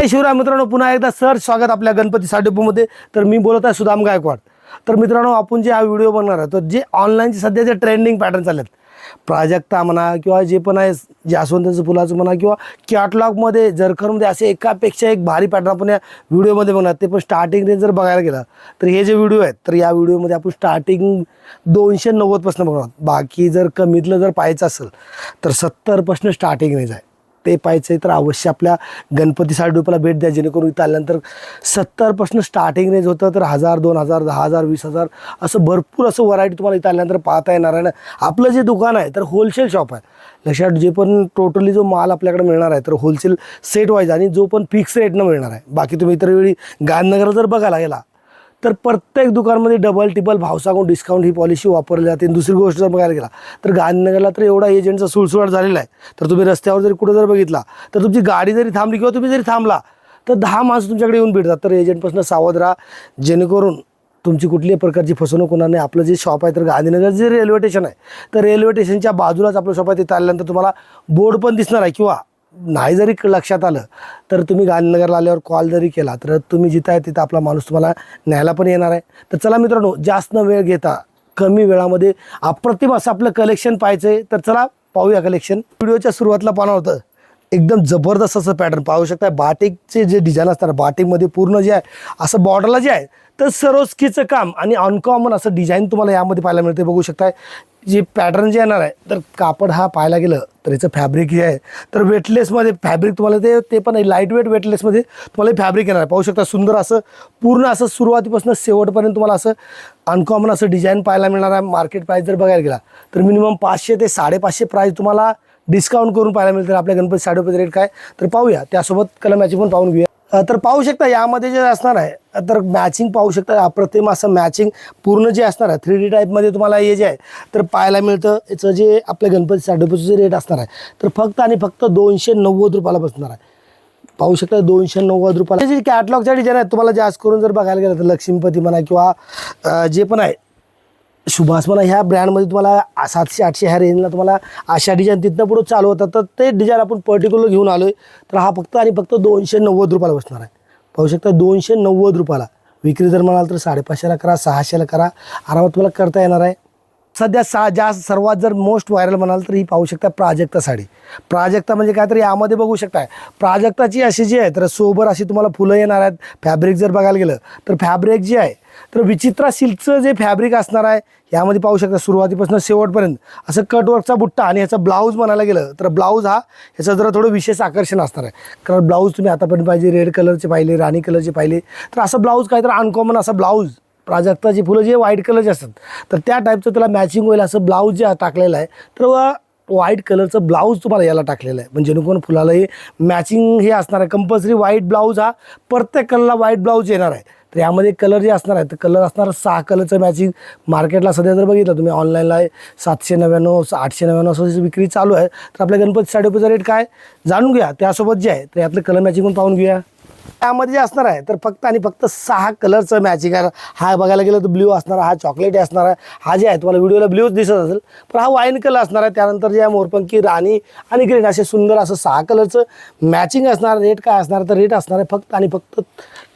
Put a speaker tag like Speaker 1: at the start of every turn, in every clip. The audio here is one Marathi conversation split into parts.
Speaker 1: जय शिवराय मित्रांनो, पुन्हा एकदा सर स्वागत आपल्या गणपती साडेपूमध्ये. तर मी बोलत आहे सुदाम गायकवाड. तर मित्रांनो, आपण जे हा व्हिडिओ बनवणार आहे तर जे ऑनलाईनचे सध्या जे ट्रेंडिंग पॅटर्न चाललेत, प्राजक्ता म्हणा किंवा जे पण आहे जास्वंदाचं फुलाचं म्हणा किंवा कॅटलॉगमध्ये जरखरमध्ये असे एकापेक्षा एक भारी पॅटर्न आपण या व्हिडिओमध्ये बनवणार. ते पण स्टार्टिंग रेंज जर बघायला गेला तर हे जे व्हिडिओ आहेत तर या व्हिडिओमध्ये आपण स्टार्टिंग 290 पासून बघणार. बाकी जर कमीतलं जर पाहायचं असेल तर 70 पासून स्टार्टिंग रेंज आहे. ते पाहायचं तर अवश्य आपल्या गणपती साडेपूला भेट द्या, जेणेकरून इथं आल्यानंतर 70 पासून स्टार्टिंग रेंज होतं. तर 1000, 2000, 10,000, 20,000 असं भरपूर असं व्हरायटी तुम्हाला इथं आल्यानंतर पाहता येणार आहे ना. आपलं जे दुकान आहे तर होलसेल शॉप आहे. लक्षात, जे पण टोटली जो माल आपल्याकडे मिळणार आहे तर होलसेल सेट वाईज आणि जो पण फिक्स रेटनं मिळणार आहे. बाकी तुम्ही इतर वेळी गांधीनगरला जर बघायला गेला तर प्रत्येक दुकानमध्ये डबल टिबल भाव सांगून डिस्काउंट ही पॉलिसी वापरली जाते. दुसरी गोष्ट जर बघायला गेला तर गांधीनगरला तर एवढा एजंटचा सुळसुळाट झालेला आहे. तर तुम्ही रस्त्यावर जरी कुठं जर बघितला तर तुमची गाडी जरी थांबली किंवा तुम्ही जरी थांबला तर 10 माणसं तुमच्याकडे येऊन भेटतात. तर एजंटपासून सावध राहा, जेणेकरून तुमची कुठल्याही प्रकारची फसवणूक होणार नाही. आपलं जे शॉप आहे तर गांधीनगर जे रेल्वे स्टेशन आहे तर रेल्वे स्टेशनच्या बाजूलाच आपलं शॉप आहे. तिथं आल्यानंतर तुम्हाला बोर्ड पण दिसणार आहे, किंवा नाही जरी लक्षात आलं तर तुम्ही गांधीनगरला आल्यावर कॉल जरी केला तर तुम्ही जिथं आहे तिथं आपला माणूस तुम्हाला न्यायला पण येणार आहे. तर चला मित्रांनो, जास्त न वेळ घेता कमी वेळामध्ये अप्रतिम असं आपलं कलेक्शन पाहायचं आहे. तर चला पाहूया कलेक्शन. व्हिडिओच्या सुरुवातीला पाहणार होतं एकदम जबरदस्त असं पॅटर्न पाहू शकता. बाटिकचे जे डिझाईन असतात, बाटिकमध्ये पूर्ण जे आहे असं बॉर्डरला जे आहे तर सरोस्कीचं काम आणि अनकॉमन असं डिझाईन तुम्हाला यामध्ये पाहायला मिळते. बघू शकताय जे पॅटर्न जे येणार आहे तर कापड हा पाहायला गेलं तर याचं फॅब्रिक जे आहे तर वेटलेसमध्ये फॅब्रिक तुम्हाला ते पण लाईट वेट वेटलेसमध्ये तुम्हाला फॅब्रिक येणार आहे. पाहू शकता सुंदर असं पूर्ण असं सुरुवातीपासून शेवटपर्यंत तुम्हाला असं अनकॉमन असं डिझाईन पाहायला मिळणार आहे. मार्केट प्राईस जर बघायला गेला तर मिनिमम 500 ते 550 प्राईस तुम्हाला डिस्काउंट करून पाहायला मिळतं. आपल्या गणपती साडेपूचे रेट काय तर पाहूया, त्यासोबत कलर मॅचिंग पण पाहून घेऊया. तर पाहू शकता यामध्ये जे असणार आहे तर मॅचिंग पाहू शकता. अप्रतिम असं मॅचिंग पूर्ण जे असणार आहे 3D टाईपमध्ये तुम्हाला हे जे आहे तर पाहायला मिळतं. याचं जे आपल्या गणपती साडेपूचे जे रेट असणार आहे तर फक्त आणि फक्त 290 रुपयाला बसणार आहे. पाहू शकता 290 रुपयाला. जे कॅटलॉगच्या डिझाईन आहेत तुम्हाला जास्त करून जर बघायला गेलं तर लक्ष्मीपती म्हणा किंवा जे पण आहे सुभाष म्हणा, ह्या ब्रँडमध्ये तुम्हाला 700-800 ह्या रेंजला तुम्हाला अशा डिझाईन तिथनं पुढं चालू होतात. तर ते डिझाईन आपण पर्टिक्युलर घेऊन आलो आहे. तर हा फक्त आणि फक्त 290 रुपयाला बसणार आहे. पाहू शकता 290 रुपयाला. विक्री जर म्हणाल तर 550ला करा, 600ला करा, आरामात तुम्हाला करता येणार आहे. सध्या जास्त सर्वात जर मोस्ट व्हायरल म्हणाल तर ही पाहू शकता प्राजक्ता साडी. प्राजक्ता म्हणजे काय तर यामध्ये बघू शकताय प्राजक्ताची अशी जी आहे तर सोबर अशी तुम्हाला फुलं येणार आहेत. फॅब्रिक जर बघायला गेलं तर फॅब्रिक जे आहे तर विचित्रा सिल्कचं जे फॅब्रिक असणार आहे यामध्ये पाहू शकता सुरुवातीपासून शेवटपर्यंत असं कटवर्कचा बुट्टा. आणि याचा ब्लाऊज म्हणायला गेलं तर ब्लाऊज हा याचं जरा थोडं विशेष आकर्षण असणार आहे. कारण ब्लाऊज तुम्ही आतापर्यंत पाहिजे रेड कलरचे पाहिले, राणी कलरचे पाहिले, तर असं ब्लाऊज काय तर अनकॉमन असा ब्लाऊज. प्राजक्ताची फुलं जे व्हाईट कलरचे असतात तर त्या टाईपचं त्याला मॅचिंग होईल असं ब्लाऊज जे टाकलेलं आहे तर व्हाईट कलरचं ब्लाऊज तुम्हाला याला टाकलेलं आहे. म्हणजे जेणेकरून फुलालाही मॅचिंग हे असणार आहे. कंपल्सरी व्हाईट ब्लाऊज हा प्रत्येक कलरला व्हाईट ब्लाऊज येणार आहे. तर यामध्ये कलर जे असणार आहे तर कलर असणार 6 कलरचं मॅचिंग. मार्केटला सध्या जर बघितलं तुम्ही ऑनलाईनला 799, 899 असं विक्री चालू आहे. तर आपल्या गणपती साडेपूचा रेट काय जाणून घ्या. त्यासोबत जे आहे तर यातलं कलर मॅचिंग पण पाहून घेऊया. त्यामध्ये जे असणार आहे तर फक्त आणि फक्त 6 कलरचं मॅचिंग आहे. हा बघायला गेलं तर ब्ल्यू असणार, हा चॉकलेटी असणार आहे, हा जे आहे तुम्हाला व्हिडिओला ब्ल्यूच दिसत असेल पण हा वाईन कलर असणार आहे. त्यानंतर जे आहे मोरपंखी, राणी आणि ग्रीन असे सुंदर असं 6 कलरचं मॅचिंग असणार. रेट काय असणार तर रेट असणार आहे फक्त आणि फक्त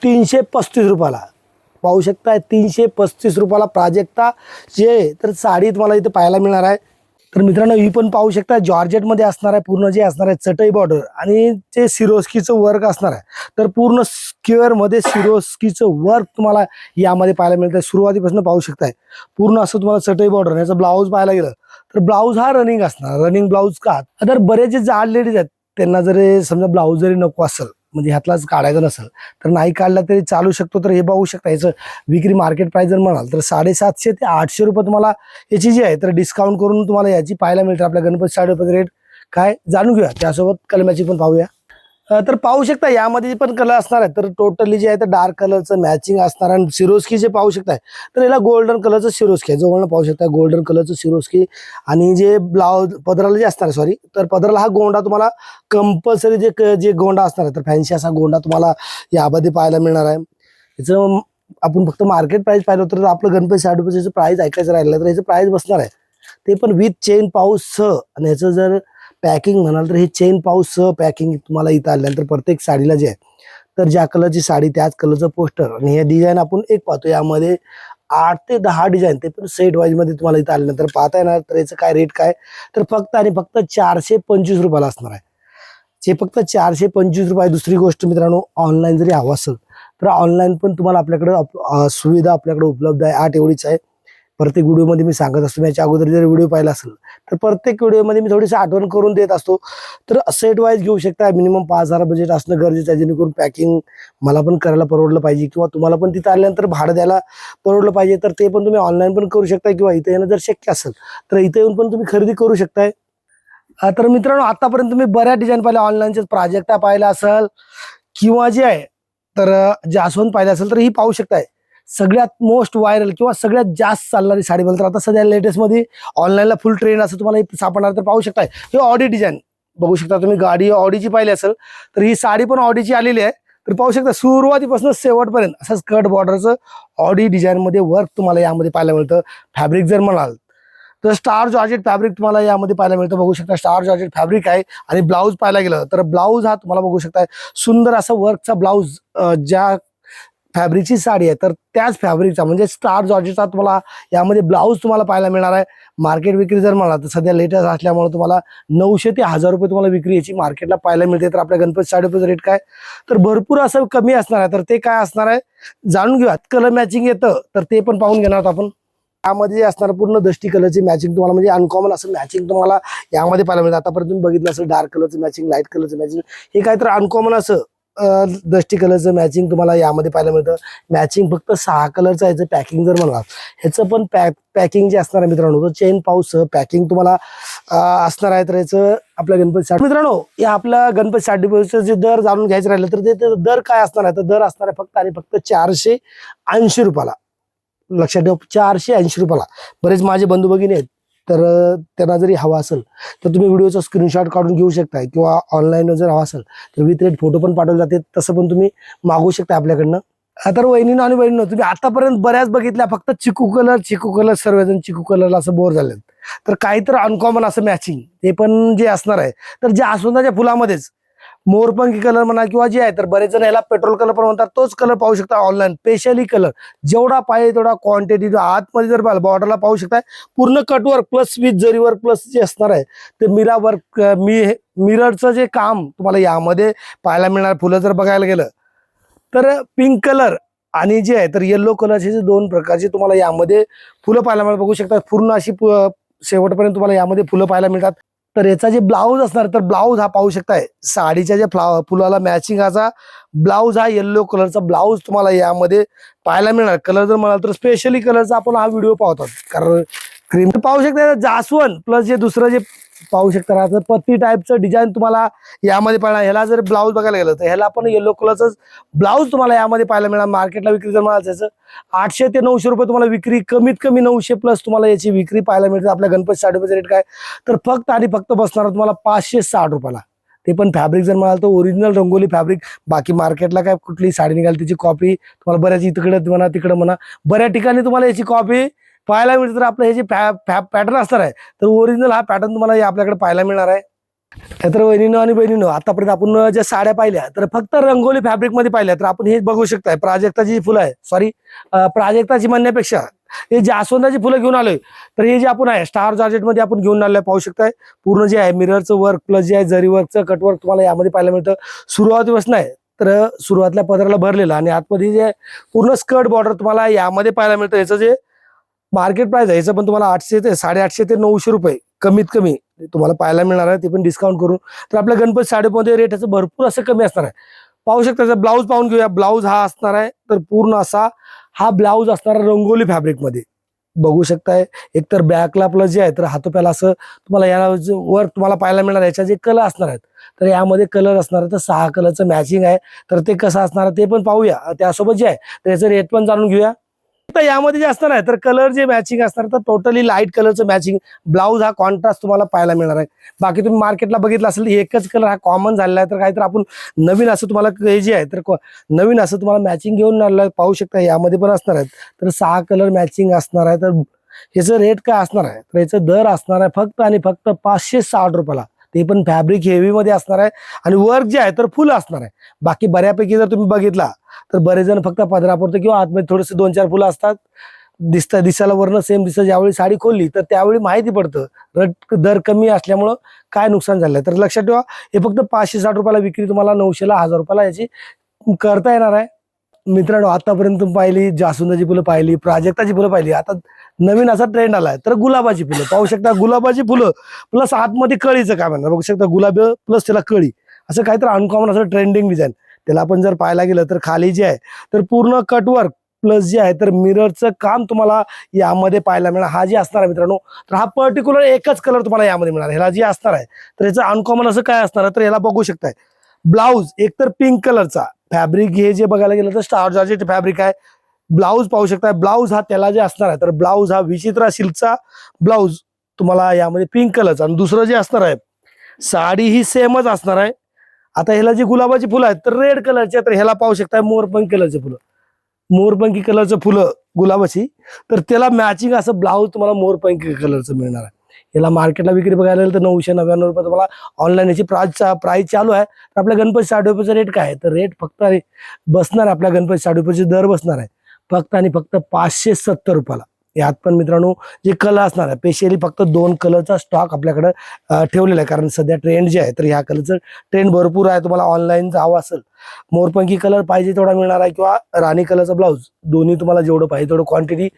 Speaker 1: 335 रुपयाला. पाहू शकता 335 रुपयाला प्राजक्ता जे तर साडी तुम्हाला इथं पाहायला मिळणार आहे. तर मित्रांनो ही पण पाहू शकता जॉर्जेटमध्ये असणार आहे. पूर्ण जे असणार आहे चटई बॉर्डर आणि जे सिरोस्कीचं वर्क असणार आहे तर पूर्ण स्क्वेअरमध्ये सिरोस्कीचं वर्क तुम्हाला यामध्ये पाहायला मिळतं. सुरुवातीपासून पाहू शकताय पूर्ण असं तुम्हाला चटई बॉर्डर. याचा ब्लाऊज पाहायला गेलं तर ब्लाऊज हा रनिंग असणार. रनिंग ब्लाऊज का तर बरेच जे जाड लेडीज आहेत त्यांना जरी समजा ब्लाऊज जरी नको असेल म्हणजे ह्यातलाच काढायचं नसेल तर नाही काढला तरी चालू शकतो. तर हे पाहू शकता याचं विक्री मार्केट प्राइस जर म्हणाल तर 750 ते 800 रुपये तुम्हाला याची जी आहे तर डिस्काउंट करून तुम्हाला याची पाहायला मिळते. आपल्या गणपती साडेपूचे रेट काय जाणून घेऊया. त्यासोबत कलमाची पण पाहूया. तर पाहू शकता यामध्ये पण कलर असणार आहे तर टोटली जे आहे तर डार्क कलरचं मॅचिंग असणार. आणि सिरोस्की जे पाहू शकताय तर याला गोल्डन कलरचं सिरोस्की आहे. जवळ पाहू शकता गोल्डन कलरचं सिरोस्की. आणि जे ब्लाऊज पदराला जे असणार सॉरी तर पदराला हा गोंडा तुम्हाला कंपल्सरी जे गोंडा असणार आहे तर फॅन्सी असा गोंडा तुम्हाला यामध्ये पाहायला मिळणार आहे. याचं आपण फक्त मार्केट प्राइस पाहिलं तर आपलं गणपती साडेपूचं प्राइस ऐकायचं राहिलं तर याचं प्राइस बसणार आहे ते पण विथ चेन पाऊस सह. आणि याचं जर पॅकिंग म्हणाल तर हे चेन पाऊस सह पॅकिंग तुम्हाला इथं आल्यानंतर प्रत्येक साडीला जे आहे तर ज्या कलरची साडी त्याच कलरचं पोस्टर आणि हे डिझाईन आपण एक पाहतो. यामध्ये 8 ते 10 डिझाईन, ते पण सेट वाईज मध्ये तुम्हाला इथं आल्यानंतर पाहता येणार. तर याचं काय रेट काय, तर फक्त आणि फक्त 425 रुपयाला असणार आहे. जे फक्त 425 रुपये. दुसरी गोष्ट मित्रांनो, ऑनलाईन जरी हवं असेल तर ऑनलाईन पण तुम्हाला आपल्याकडे सुविधा आपल्याकडे उपलब्ध आहे. आठ एवढीच आहे. प्रत्येक व्हिडिओमध्ये मी सांगत असतो. याच्या अगोदर जर व्हिडिओ पाहिला असेल तर प्रत्येक व्हिडिओमध्ये मी थोडीशी आठवण करून देत असतो. तर सेट वाईज घेऊ शकता. मिनिमम 5,000 बजेट असणं गरजेचं आहे, जेणेकरून पॅकिंग मला पण करायला परवडलं पाहिजे किंवा तुम्हाला पण तिथं आल्यानंतर भाडं द्यायला परवडलं पाहिजे. तर ते पण तुम्ही ऑनलाईन पण करू शकता किंवा इथं येणं जर शक्य असेल तर इथं येऊन पण तुम्ही खरेदी करू शकताय. तर मित्रांनो, आतापर्यंत तुम्ही बऱ्याच डिझाईन पाहिल्या, ऑनलाईनचे प्राजक्ता पाहिला असेल किंवा जे आहे तर जास्वंत पाहिलं असेल तर ही पाहू शकताय. सगळ्यात मोस्ट व्हायरल किंवा सगळ्यात जास्त चालणारी साडी बोलतात आता सध्या लेटेस्ट मध्ये ऑनलाईनला फुल ट्रेंड असं तुम्हाला इथे सापडणार. तर पाहू शकताय ही ऑडी डिझाईन बघू शकता तुम्ही. गाडी ऑडीची पाहिली असेल तर ही साडी पण ऑडीची आलेली आहे. तर पाहू शकता सुरुवातीपासून शेवटपर्यंत असं स्कर्ट बॉर्डरचं ऑडी डिझाईन मध्ये वर्क तुम्हाला यामध्ये पाहायला मिळतं. फॅब्रिक जर म्हणाल तर स्टार जॉर्जेट फॅब्रिक तुम्हाला यामध्ये पाहायला मिळतं. बघू शकता स्टार जॉर्जेट फॅब्रिक आहे. आणि ब्लाऊज पाहायला गेलं तर ब्लाऊज हा तुम्हाला बघू शकता सुंदर असा वर्कचा ब्लाऊज, ज्या फॅब्रिकची साडी आहे तर त्याच फॅब्रिकचा म्हणजे स्टार जॉर्जेटचा तुम्हाला यामध्ये ब्लाऊज तुम्हाला पाहायला मिळणार आहे. मार्केट विक्री जर म्हणा तर सध्या लेटेस्ट असल्यामुळे तुम्हाला 900 ते 1000 रुपये तुम्हाला विक्री याची मार्केटला पाहायला मिळते. तर आपल्या गणपती साडीचं रेट काय, तर भरपूर असं कमी असणार आहे. तर ते काय असणार आहे जाणून घेऊया. कलर मॅचिंग येतं तर ते पण पाहून घेणार आहोत आपण. यामध्ये असणार पूर्ण दष्टी कलरची मॅचिंग तुम्हाला म्हणजे अनकॉमन असं मॅचिंग तुम्हाला यामध्ये पाहायला मिळतं. आतापर्यंत तुम्ही बघितलं असेल डार्क कलरचं मॅचिंग, लाईट कलरचं मॅचिंग, हे काय तर अनकॉमन असं दष्टी कलरचं मॅचिंग तुम्हाला यामध्ये पाहायला मिळतं. मॅचिंग फक्त 6 कलरचं याचं पॅकिंग जर म्हणा ह्याचं पण पॅकिंग जे असणार आहे मित्रांनो तो चेन पाऊस पॅकिंग तुम्हाला असणार आहे. तर याचं आपल्या गणपती साडी मित्रांनो, या आपल्या गणपती साडीचं जे दर जाणून घ्यायचं राहिलं तर ते दर काय असणार आहे, तर दर असणार आहे फक्त आणि फक्त 480 रुपयाला. लक्षात ठेवा 480 रुपयाला. बरेच माझे बंधू भगिनी आहेत तर त्यांना जरी हवा असेल तर तुम्ही व्हिडिओचा स्क्रीनशॉट काढून घेऊ शकताय किंवा ऑनलाईन जर हवा असेल तर विथ रेट फोटो पण पाठवले जाते. तसं पण तुम्ही मागू शकता आपल्याकडनं. तर वहिनीनं आणि बहिणीनं तुम्ही आतापर्यंत बऱ्याच बघितल्या फक्त चिकू कलर सर्वजण चिकू कलरला असं बोर झाले. तर काही तर अनकॉमन असं मॅचिंग ते पण जे असणार आहे तर जास्वंदाच्या फुलामध्येच मोरपंखी कलर म्हणा किंवा जे आहे तर बरेच जण याला पेट्रोल कलर पण म्हणतात. तोच कलर पाहू शकता ऑनलाईन. स्पेशली कलर जेवढा पाहिजे तेवढा क्वांटिटी आतमध्ये जर पाहिलं बॉर्डरला पाहू शकता पूर्ण कटवर्क प्लस विथ जरी वर्क प्लस जे असणार आहे ते मिरा वर्क मिररचं जे काम तुम्हाला यामध्ये पाहायला मिळणार. फुलं जर बघायला गेलं तर पिंक कलर आणि जे आहे तर येल्लो कलरचे जे 2 प्रकारचे तुम्हाला यामध्ये फुलं पाहायला मिळतात. बघू शकता पूर्ण अशी शेवटपर्यंत तुम्हाला यामध्ये फुलं पाहायला मिळतात. तर याचा जे ब्लाऊज असणार तर ब्लाऊज हा पाहू शकताय साडीच्या ज्या फुलाला मॅचिंग असा ब्लाऊज हा येल्लो कलरचा ब्लाऊज तुम्हाला यामध्ये पाहायला मिळणार. कलर जर म्हणाल तर स्पेशली कलरचा आपण हा व्हिडिओ पाहतो. कारण क्रीम पाहू शकता जास्वंत प्लस जे दुसरं जे पाहू शकता पत्ती टाईपचं डिझाईन तुम्हाला यामध्ये पाहिजे. ह्याला जर ब्लाऊज बघायला गेलं तर ह्याला पण येलो कलरचं ब्लाऊज तुम्हाला यामध्ये पाहायला मिळणार. मार्केटला विक्री जर म्हणाल त्याचं 800 ते 900 रुपये तुम्हाला विक्री, कमीत कमी 900 प्लस तुम्हाला याची विक्री पाहायला मिळते. आपल्या गणपती साडीचं रेट काय, तर फक्त आणि फक्त बसणार तुम्हाला 560 रुपयाला. ते पण फॅब्रिक जर म्हणाल तर ओरिजिनल रंगोली फॅब्रिक. बाकी मार्केटला काय कुठली साडी निघाली त्याची कॉपी तुम्हाला बऱ्याच इकडे म्हणा तिकडे म्हणा बऱ्याच ठिकाणी तुम्हाला याची कॉपी पाहायला मिळते. तर आपलं हे जे पॅटर्न असणार आहे तर ओरिजिनल हा पॅटर्न तुम्हाला आपल्याकडे पाहायला मिळणार आहे. तर वहिनीनं आणि बहिणीनं आतापर्यंत आपण ज्या साड्या पाहिल्या तर फक्त रंगोली फॅब्रिक मध्ये पाहिल्या. तर आपण हे बघू शकताय प्राजक्ताची जी फुलं आहे, सॉरी प्राजक्ताची म्हणण्यापेक्षा हे जास्वंदाची फुलं घेऊन आलोय. तर हे जे आपण आहे स्टार जॉर्जेट मध्ये आपण घेऊन आलोय. पाहू शकताय पूर्ण जे आहे मिररचं वर्क प्लस जे आहे जरी वर्कचं कटवर्क तुम्हाला यामध्ये पाहायला मिळतं. सुरुवातीपासून आहे तर सुरुवातीला पदराला भरलेलं आणि आतमध्ये जे पूर्ण स्कर्ट बॉर्डर तुम्हाला यामध्ये पाहायला मिळतं. याचं जे मार्केट प्राइस आहे याचं पण तुम्हाला 800 ते 850 ते 900 रुपये कमीत कमी तुम्हाला पाहायला मिळणार आहे. ते पण डिस्काउंट करून. तर आपल्या गणपती साडीमध्ये रेट याचं भरपूर असं कमी असणार आहे. पाहू शकता त्याचा ब्लाऊज पाहून घेऊया. ब्लाऊज हा असणार आहे तर पूर्ण असा हा ब्लाऊज असणार आहे रंगोली फॅब्रिक मध्ये. बघू शकताय एकतर बॅकला प्लस जे आहे तर हातोप्याला असं तुम्हाला या वर तुम्हाला पाहायला मिळणार. याच्या जे कलर असणार आहेत तर यामध्ये कलर असणार आहे तर 6 कलरचं मॅचिंग आहे. तर ते कसं असणार आहे ते पण पाहूया. त्यासोबत जे आहे तर याचं रेट पण जाणून घेऊया. तर यामध्ये जे असणार आहे तर कलर जे मॅचिंग असणार तर टोटली लाईट कलरचं मॅचिंग. ब्लाऊज हा कॉन्ट्रास्ट तुम्हाला पाहायला मिळणार आहे. बाकी तुम्ही मार्केटला बघितलं असेल एकच कलर हा कॉमन झालेला आहे. तर काहीतरी आपण नवीन असं तुम्हाला हे जे आहे तर नवीन असं तुम्हाला मॅचिंग घेऊन आलेलं पाहू शकता. यामध्ये पण असणार आहेत तर 6 कलर मॅचिंग असणार आहे. तर ह्याचं रेट काय असणार आहे तर याचं दर असणार आहे फक्त आणि फक्त 560 रुपयाला. ते पण फॅब्रिक हेवीमध्ये असणार आहे आणि वर्क जे आहे तर फुल असणार आहे. बाकी बऱ्यापैकी जर तुम्ही बघितला तर बरेच जण फक्त पदरापुरतं किंवा आतमध्ये थोडेसे 2-4 फुलं असतात, दिसायला वरनं सेम दिसतं. ज्यावेळी साडी खोलली तर त्यावेळी माहिती पडतं रट दर कमी असल्यामुळं काय नुकसान झालंय. तर लक्षात ठेवा, हे फक्त 560 रुपयाला विक्री तुम्हाला 900ला 1000 रुपयाला याची करता येणार आहे. मित्रांनो, आतापर्यंत तुम्ही पाहिली जास्वंदाची फुलं पाहिली, प्राजक्ताची फुलं पाहिली, आता नवीन असा ट्रेंड आलाय तर गुलाबाची फुलं पाहू शकता. गुलाबाची फुलं प्लस आतमध्ये कळीचं काय म्हणणार बघू शकता, गुलाब प्लस त्याला कळी, असं काहीतरी अनकॉमन असं ट्रेंडिंग डिझाईन. त्याला आपण जर पाहायला गेलं तर खाली जे आहे तर पूर्ण कटवर्क प्लस जे आहे तर मिररचं काम तुम्हाला यामध्ये पाहायला मिळणार. हा जे असणार आहे मित्रांनो, तर हा पर्टिक्युलर एकच कलर तुम्हाला यामध्ये मिळणार. ह्याला जे असणार आहे तर याचं अनकॉमन असं काय असणार आहे तर याला बघू शकताय. ब्लाऊज एकतर पिंक कलरचा फॅब्रिक, हे जे बघायला गेलं तर स्टार जॉर्जेट फॅब्रिक आहे. ब्लाऊज पाहू शकताय, ब्लाऊज हा त्याला जे असणार आहे तर ब्लाऊज हा विचित्रा सिल्कचा ब्लाऊज तुम्हाला यामध्ये पिंक कलरचा. आणि दुसरं जे असणार आहे साडी ही सेमच असणार आहे. आता ह्याला जी गुलाबाची फुलं आहेत तर रेड कलरचे, तर ह्याला पाहू शकताय मोरपंखी कलरचे फुलं, मोरपंखी कलरचं फुलं गुलाबाची, तर त्याला मॅचिंग असं ब्लाऊज तुम्हाला मोरपंखी कलरचं मिळणार आहे. याला मार्केटला विक्री बघायला गेलं तर 999 रुपये तुम्हाला ऑनलाईन याची प्राइस चालू आहे. तर आपल्या गणपती साडी रुपयाचा रेट काय आहे तर रेट फक्त बसणार आहे, आपल्या गणपती साडी रुपयाचे दर बसणार आहे फक्त आणि फक्त 570 रुपयाला. यात पण मित्रांनो जे कलर असणार आहे स्पेशली फक्त 2 कलरचा स्टॉक आपल्याकडे ठेवलेला आहे, कारण सध्या ट्रेंड जे आहे तर ह्या कलरचं ट्रेंड भरपूर आहे. तुम्हाला ऑनलाईन जावं असेल, मोरपंखी कलर पाहिजे तेवढा मिळणार आहे किंवा राणी कलरचा ब्लाऊज, दोन्ही तुम्हाला जेवढं पाहिजे तेवढं क्वांटिटी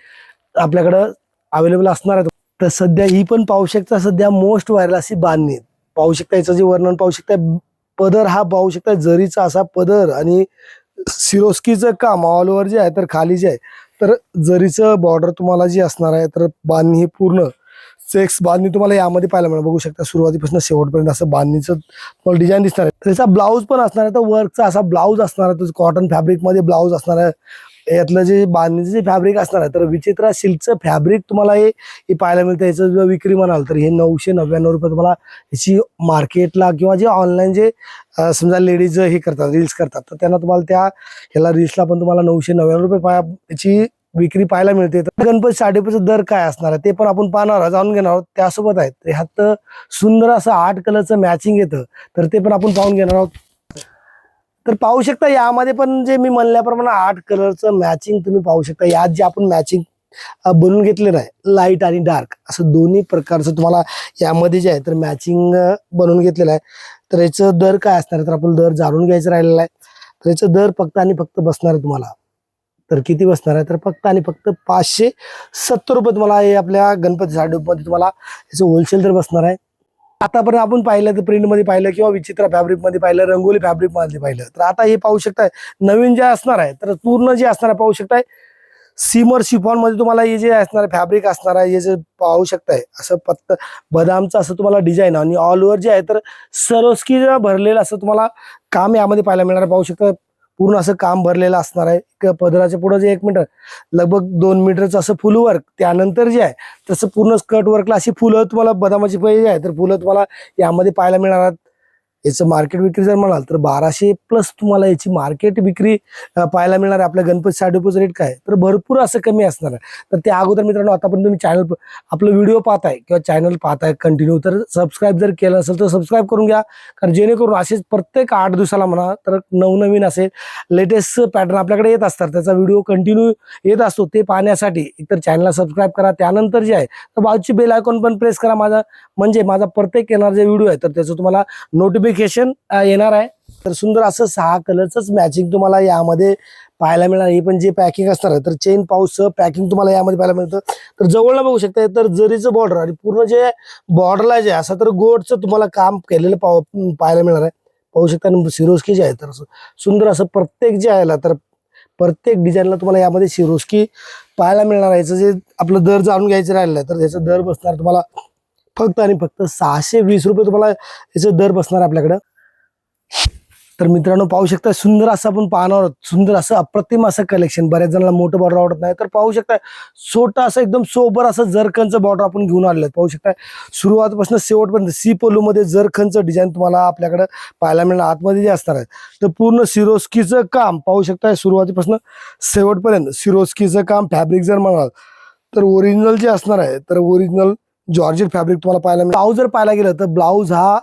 Speaker 1: आपल्याकडं अवेलेबल असणार आहे. तर सध्या ही पण पाहू शकता, सध्या मोस्ट व्हायरल अशी बांधणी पाहू शकता. याचं जे वर्णन पाहू शकता, पदर हा पाहू शकता जरीचा असा पदर आणि सिरोस्कीचं काम ऑल ओव्हर जे आहे तर खाली जे आहे तर जरीचं बॉर्डर तुम्हाला जी असणार आहे. तर बांधणी ही पूर्ण चेक्स बांधणी तुम्हाला यामध्ये पाहायला मिळेल. बघू शकता सुरुवातीपासून शेवटपर्यंत असं बांधणीचं तुम्हाला डिझाईन दिसणार आहे. त्याचा ब्लाऊज पण असणार आहे, तर वर्कचा असा ब्लाऊज असणार आहे, तो कॉटन फॅब्रिकमध्ये ब्लाऊज असणार आहे. यातलं जे बांधणीचं जे फॅब्रिक असणार आहे तर विचित्रा सिल्कचं फॅब्रिक तुम्हाला हे पाहायला मिळतं. याचं जर विक्री म्हणाल तर हे 999 रुपये तुम्हाला याची मार्केटला किंवा जे ऑनलाईन जे समजा लेडीज हे करतात रील्स करतात तर त्यांना तुम्हाला त्या ह्याला रील्सला पण तुम्हाला 999 रुपये याची विक्री पाहायला मिळते. तर गणपती साडीचा दर काय असणार आहे ते पण आपण पाहणार आहोत, जाणून घेणार आहोत. त्यासोबत आहेत ह्यात सुंदर असं 8 कलरचं मॅचिंग येतं तर ते पण आपण पाहून घेणार आहोत. तर पाहू शकता यामध्ये पण जे मी म्हणल्याप्रमाणे 8 कलरचं मॅचिंग तुम्ही पाहू शकता. यात जे आपण मॅचिंग बनवून घेतलेलं आहे लाईट आणि डार्क असं दोन्ही प्रकारचं तुम्हाला यामध्ये जे आहे तर मॅचिंग बनवून घेतलेलं आहे. तर याचं दर काय असणार आहे तर आपण दर जाणून घ्यायचं राहिलेलं आहे. तर याचं दर फक्त आणि फक्त बसणार आहे तुम्हाला, तर किती बसणार आहे तर फक्त आणि फक्त 570 रुपये तुम्हाला हे आपल्या गणपती साडीमध्ये तुम्हाला याचं होलसेल दर बसणार आहे. आतापर्यंत आपण पाहिलं तर प्रिंटमध्ये पाहिलं किंवा विचित्र फॅब्रिकमध्ये पाहिलं, रंगोली फॅब्रिकमध्ये पाहिलं, तर आता हे पाहू शकताय नवीन जे असणार आहे तर पूर्ण जे असणार आहे पाहू शकताय सिमर शिफॉनमध्ये तुम्हाला हे जे असणार आहे फॅब्रिक असणार आहे. हे जे पाहू शकताय असं पत्त बदामचं असं तुम्हाला डिझाईन आणि ऑल ओव्हर जे आहे तर सरोस्की भरलेलं असं तुम्हाला काम यामध्ये पाहायला मिळणार आहे. पाहू शकता पूर्ण असं काम भरलेलं असणार आहे. पदराच्या पुढं जे 1 मीटर लगभग 2 मीटरचं असं फुल वर्क, त्यानंतर जे आहे तसं पूर्ण स्कर्ट वर्कला अशी फुलं तुम्हाला बदामाची पाहिजे आहे तर फुलं तुम्हाला यामध्ये पाहायला मिळणार आहेत. याचं मार्केट विक्री जर म्हणाल तर 1200 प्लस तुम्हाला याची मार्केट विक्री पाहायला मिळणार आहे. आपल्या गणपती साडीचं रेट काय तर भरपूर असं कमी असणार आहे. तर त्या अगोदर मित्रांनो आतापर्यंत तुम्ही चॅनल आपलं व्हिडिओ पाहताय किंवा चॅनल पाहताय कंटिन्यू, तर सबस्क्राईब जर केलं असेल तर सबस्क्राईब करून घ्या, कारण जेणेकरून असेच प्रत्येक 8 दिवसाला म्हणा तर नवनवीन असे लेटेस्ट पॅटर्न आपल्याकडे येत असतात, त्याचा व्हिडिओ कंटिन्यू येत असतो. ते पाहण्यासाठी एकतर चॅनलला सबस्क्राईब करा, त्यानंतर जे आहे तर बाजूची बेल आयकॉन पण प्रेस करा म्हणजे माझा प्रत्येक येणार जे व्हिडिओ आहे तर त्याचं तुम्हाला नोटिफिकेशन येणार आहे. तर सुंदर असं 6 कलरचंच मॅचिंग तुम्हाला यामध्ये पाहायला मिळणार. ही पण जे पॅकिंग असणार आहे तर चेन पाऊस पॅकिंग तुम्हाला यामध्ये पाहायला मिळतं. तर जवळला बघू शकता तर जरीचं बॉर्डर आणि पूर्ण जे बॉर्डरला जे असं तर गोडचं तुम्हाला काम केलेलं पाहायला मिळणार आहे. पाहू शकता सिरोस्की जे आहे तर असं सुंदर असं प्रत्येक जे आहे तर प्रत्येक डिझाईनला तुम्हाला यामध्ये सिरोस्की पाहायला मिळणार आहे. याचं जे आपलं दर जाणून घ्यायचं राहिलं आहे तर याचं दर बसणार तुम्हाला फक्त आणि फक्त 620 रुपये तुम्हाला याचं दर बसणार आपल्याकडं. तर मित्रांनो पाहू शकता सुंदर असं आपण पाहणार आहोत, सुंदर असं अप्रतिम असं कलेक्शन. बऱ्याच जणांना मोठं बॉर्डर आवडत नाही तर पाहू शकता छोटं असं एकदम सोबर असं जरखनचं बॉर्डर आपण घेऊन आलेलं आहे. पाहू शकता सुरुवातीपासून शेवटपर्यंत सी पल्लूमध्ये जरखनचं डिझाईन तुम्हाला आपल्याकडे पाहायला मिळणार. आतमध्ये जे असणार आहे तर पूर्ण सिरोस्कीचं काम पाहू शकता सुरुवातीपासून शेवटपर्यंत सिरोस्कीचं काम. फॅब्रिक जर म्हणाल तर ओरिजिनल जे असणार आहे तर ओरिजिनल जॉर्जेट फॅब्रिक तुम्हाला पाहायला मिळेल. ब्लाऊज जर पाहायला गेलं तर ब्लाऊज हा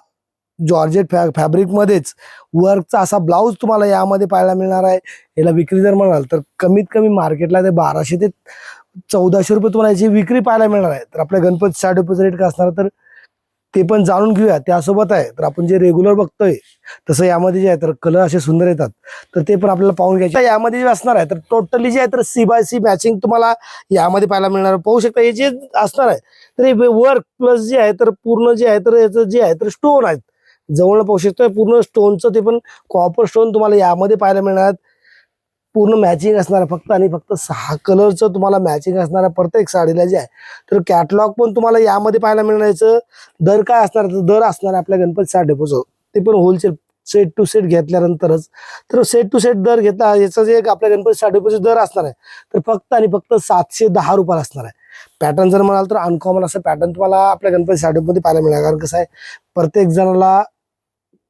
Speaker 1: जॉर्जेट फॅब्रिकमध्येच वर्कचा असा ब्लाऊज तुम्हाला यामध्ये पाहायला मिळणार आहे. याला विक्री जर म्हणाल तर कमीत कमी मार्केटला ते 1200 ते 1400 रुपये तुम्हाला याची विक्री पाहायला मिळणार आहे. तर आपल्या गणपती साडेपाच रेट का असणार तर ते पण जाणून घेऊया. त्यासोबत आहे तर आपण जे रेग्युलर बघतोय तसं यामध्ये जे आहे तर कलर असे सुंदर येतात तर ते पण आपल्याला पाहून घ्यायचे. यामध्ये जे असणार आहे तर टोटली जे आहे तर C/C मॅचिंग तुम्हाला यामध्ये पाहायला मिळणार. पाहू शकता हे जे असणार आहे तर हे वर्क प्लस जे आहे तर पूर्ण जे आहे तर याचं जे आहे तर स्टोन आहेत जवळ पाहू शकतोय पूर्ण स्टोनचं ते पण कॉपर स्टोन तुम्हाला यामध्ये पाहायला मिळणार. पूर्ण मॅचिंग असणार आहे फक्त आणि फक्त 6 कलरचं तुम्हाला मॅचिंग असणार आहे प्रत्येक साडीला जे आहे. तर कॅटलॉग पण तुम्हाला यामध्ये पाहायला मिळणार. याचं दर काय असणार तर दर असणार आहे आपल्या गणपती साडी डेपोचं ते पण होलसेल सेट टू सेट घेतल्यानंतरच. तर सेट टू सेट दर घेतला याचं जे आपल्या गणपती साडी डेपोचे दर असणार आहे तर फक्त आणि फक्त 710 रुपये असणार आहे. पॅटर्न जर म्हणाल तर अनकॉमन असं पॅटर्न तुम्हाला आपल्या गणपती साडी डेपोमध्ये पाहायला मिळणार. कारण कसं आहे प्रत्येक जणाला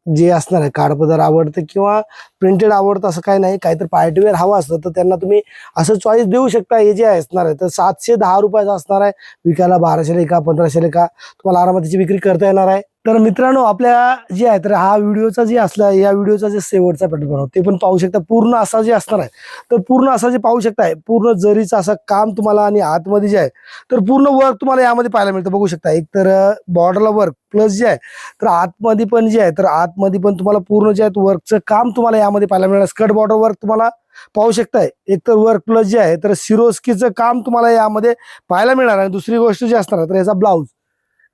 Speaker 1: जे असणार आहे काठपदर आवडतं किंवा प्रिंटेड आवडतं असं काही नाही. काहीतरी पार्टीवेअर हवं असतं तर त्यांना तुम्ही असं चॉईस देऊ शकता. हे जे असणार आहे तर 710 रुपयाचं असणार आहे. विकायला 1200 का 1500 का तुम्हाला आरामात त्याची विक्री करता येणार आहे. तर मित्रांनो आपल्या जे आहे तर हा व्हिडिओचा जे असला या व्हिडिओचा जे शेवटचा पॅटर्न बनवतो ते पण पाहू शकता. पूर्ण असा जे असणार आहे तर पूर्ण असा जे पाहू शकताय पूर्ण जरीचं असं काम तुम्हाला आणि आतमध्ये जे आहे तर पूर्ण वर्क तुम्हाला यामध्ये पाहायला मिळतं. बघू शकता एक तर बॉर्डरला वर्क प्लस जे आहे तर आतमध्ये पण जे आहे तर आतमध्ये पण तुम्हाला पूर्ण जे आहे वर्कचं काम तुम्हाला यामध्ये पाहायला मिळणार. स्कर्ट बॉर्डर वर्क तुम्हाला पाहू शकताय. एक तर वर्क प्लस जे आहे तर सिरोस्कीचं काम तुम्हाला यामध्ये पाहायला मिळणार. आणि दुसरी गोष्ट जी असणार तर याचा ब्लाऊज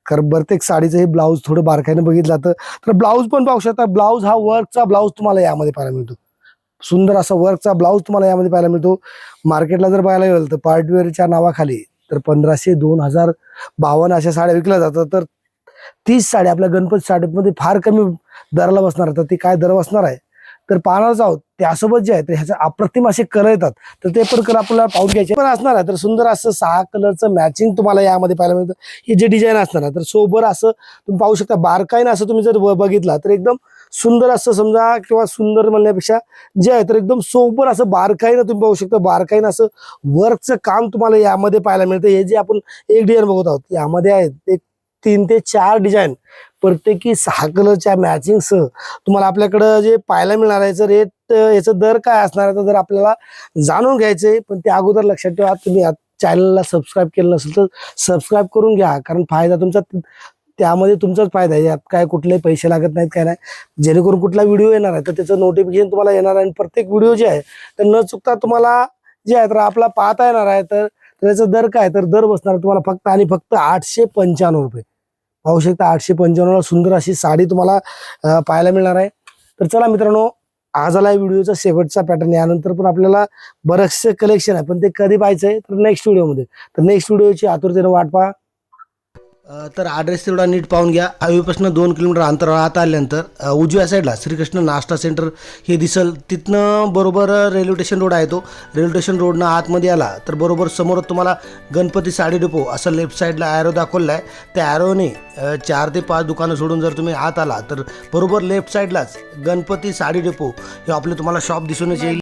Speaker 1: कारण प्रत्येक साडीचं हे ब्लाऊज थोडं बारकाईने बघितलं तर ब्लाऊज पण पाहू शकता. ब्लाऊज हा वर्कचा ब्लाऊज तुम्हाला यामध्ये पाहायला मिळतो. सुंदर असा वर्कचा ब्लाऊज तुम्हाला यामध्ये पाहायला मिळतो. मार्केटला जर पाहायला गेलं तर पार्टीवेअरच्या नावाखाली तर 1500 2000 52 अशा साड्या विकल्या जातात. तर 30 साड्या आपल्या गणपती साडीमध्ये फार कमी दराला बसणार. तर ती काय दर बसणार आहे तर पाहणारच आहोत. त्यासोबत जे आहे तर ह्याचे अप्रतिम असे कलर येतात तर ते पण कलर आपल्याला पाहून घ्यायचे पण असणार आहे. तर सुंदर असं 6 कलरचं मॅचिंग तुम्हाला यामध्ये पाहायला मिळतं. हे जे डिझाईन असणार आहे तर सोबर असं तुम्ही पाहू शकता. बारकाईनं असं तुम्ही जर बघितला तर एकदम सुंदर असं समजा किंवा सुंदर म्हणण्यापेक्षा जे आहे तर एकदम सोबर असं बारकाईनं तुम्ही पाहू शकता. बारकाईनं असं वर्कचं काम तुम्हाला यामध्ये पाहायला मिळतं. हे जे आपण एक डिझाईन बघत आहोत यामध्ये आहेत एक 3 ते 4 डिझाईन प्रत्येकी 6 कलरच्या मॅचिंगसह तुम्हाला आपल्याकडं जे पाहायला मिळणार आहे. याचं रेट याचं दर काय असणार आहे तर जर आपल्याला जाणून घ्यायचंय पण त्या अगोदर लक्षात ठेवा तुम्ही चॅनलला सबस्क्राईब केलं नसेल तर सबस्क्राईब करून घ्या. कारण फायदा तुमचा त्यामध्ये तुमचाच फायदा आहे. यात काय कुठलेही पैसे लागत नाहीत काय नाही. जेणेकरून कुठला व्हिडिओ येणार आहे तर त्याचं नोटिफिकेशन तुम्हाला येणार आहे. आणि प्रत्येक व्हिडिओ जे आहे तर न चुकता तुम्हाला जे आहे तर आपला पाहता येणार आहे. तर त्याचा दर काय तर दर बसणार तुम्हाला फक्त आणि फक्त 895 रुपये. पाहू शकता 895ला सुंदर अशी साडी तुम्हाला पाहायला मिळणार आहे. तर चला मित्रांनो आज आला व्हिडिओचा शेवटचा पॅटर्न. यानंतर पण आपल्याला बरेचसे कलेक्शन आहे पण ते कधी पाहायचंय तर नेक्स्ट व्हिडिओमध्ये. तर नेक्स्ट व्हिडिओची आतुरतेने वाट पहा. तर ॲड्रेस तेवढा नीट पाहून घ्या. हायवेपासून 2 किलोमीटर अंतरावर आत आल्यानंतर उजव्या साईडला श्रीकृष्ण नाश्ता सेंटर हे दिसल. तिथनं बरोबर रेल्वे स्टेशन रोड आहे. तो रेल्वे स्टेशन रोडनं आतमध्ये आला तर बरोबर समोर तुम्हाला गणपती साडी डेपो असं लेफ्ट साईडला ॲरो दाखवला आहे. त्या ॲरोने 4 ते 5 दुकानं सोडून जर तुम्ही आत आला तर बरोबर लेफ्ट साईडलाच गणपती साडी डेपो हे आपले तुम्हाला शॉप दिसूनच येईल.